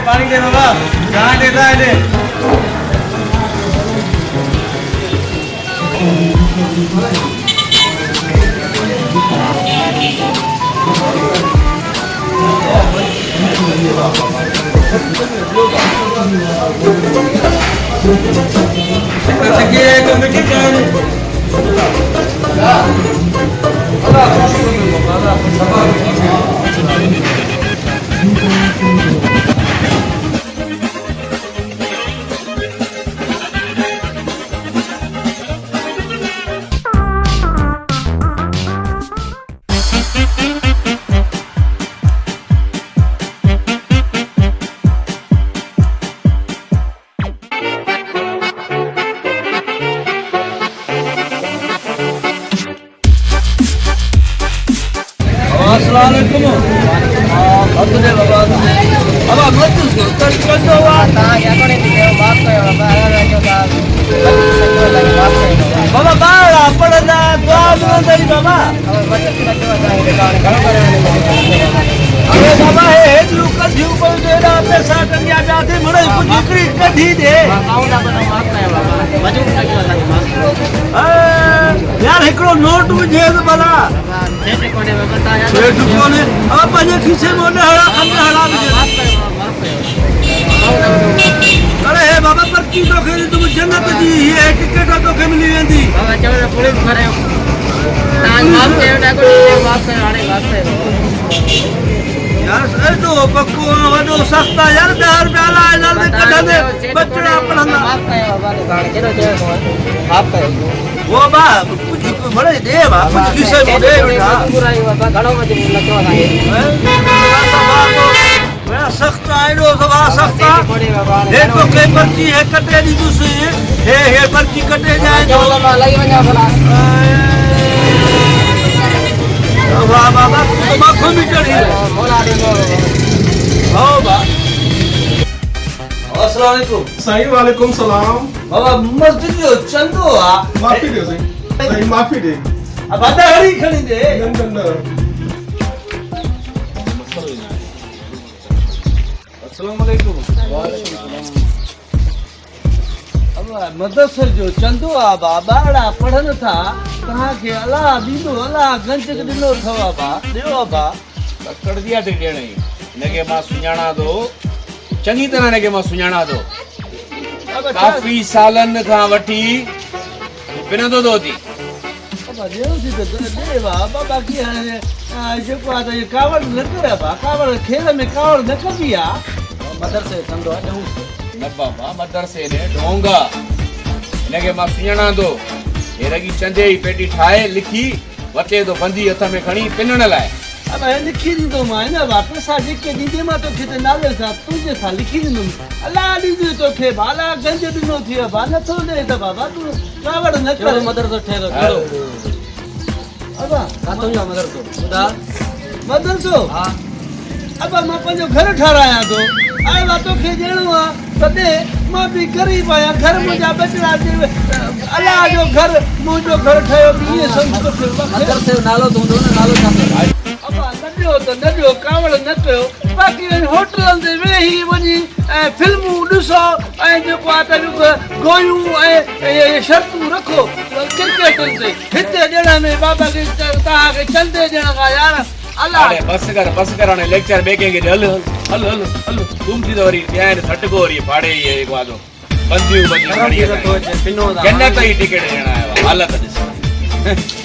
पानी दे बाबा जहाँ देता है दे कमेटी बाबा बाड़ा पड़ना दुआ नहीं बाबा अरे बाबा हे लुक जीव पर देना पैसा टंगिया जाते मरे कुछ निकरी कढी दे यार एकड़ो नोट मुझे तो भला सेठ कोने अब पंजे खीसे मोने हड़ा खंडे हड़ा अरे हे बाबा पर्ची तो खेली तुम जन्नत जी ये टिकट तो के मिली वेंदी बाबा चलो पुलिस भरे तान माफ कयो डाको माफ कयो हाणे माफ कयो यार ए तो पक्को वडो सस्ता यार 10 रुपया ला जल्दी कढंदे बचड़ा पढ़ंदा माफ कयो बाबा हाणे केरो जे माफ कयो वो बा कुछ बड़े दे बा कुछ किसे दे बेटा बुराई बाबा घणो मत लखो आहे बड़ा सख्त आइडो सभा सख्ता देखो के पर्ची है कटे दी दूसरी हे पर्ची कटे जाए तो लई वना भला वाह बाबा तो माखो भी चढ़ी मोला दे हो बा अस्सलाम वालेकुम सही वालेकुम सलाम बाबा मस्जिद जो चंदो आ माफी दे सही माफी दे अब आधा हरी खणी दे नंदन अस्सलाम वालेकुम वालेकुम सलाम अब मदरसे जो चंदो आ बाबाड़ा पढ़न था कहां के अल्लाह दीदो अल्लाह गंज के दिनो थवा बा देवा बा कर दिया टे देणे नगे मा सुञाणा दो चंगी तरह नगे मा सुञाणा दो काफी सालन का वठी पिनंदो दोती बाबा देव जी तो देवा बाबा की है जो को आता ये कावड़ न करे बा कावड़ खेल में कावड़ न कबिया मदरसे चंदो आ दऊ न बाबा मदरसे ने ढोंगा नगे मा सुञाणा दो ये रगी चंदे ही पेटी ठाए लिखी वटे तो बंदी हथ में खणी पिनण लाए अब है लिखी दी तो मां ना वापस आ के दीदे मा तो खेते नाले सा तुझे सा लिखी दी अल्लाह दीदे तो खे बाला गंज दिनो थी बा न तो दे तो बाबा तू कावड़ न कर मदरसो ठेरो करो अबा कातो जो मदरसो खुदा मदरसो हां अब मां पंजो घर ठाराया तो आए बातो खे जेणो आ तदे मां भी गरीब आया घर मुजा बचड़ा जे अल्लाह जो घर मुजो घर ठयो ये संस्कृत मदरसे नालो तो न नालो छाते अब नडियो तो नडियो कावड़ न कयो बाकी होटल दे वेही वनी फिल्मू दुसो ए जो पाता गोयू ए शर्तू रखो क्रिकेट से हिते जणा में बाबा के ता के चंदे जणा का यार अल्लाह अरे बस कर ने लेक्चर बेकेंगे हल हल हल हल तुम थी दौरी यार सटको री फाड़े ये एक वादो बंदी खड़ी है तो पिनो जन्नत ही टिकट देना है हालत दिस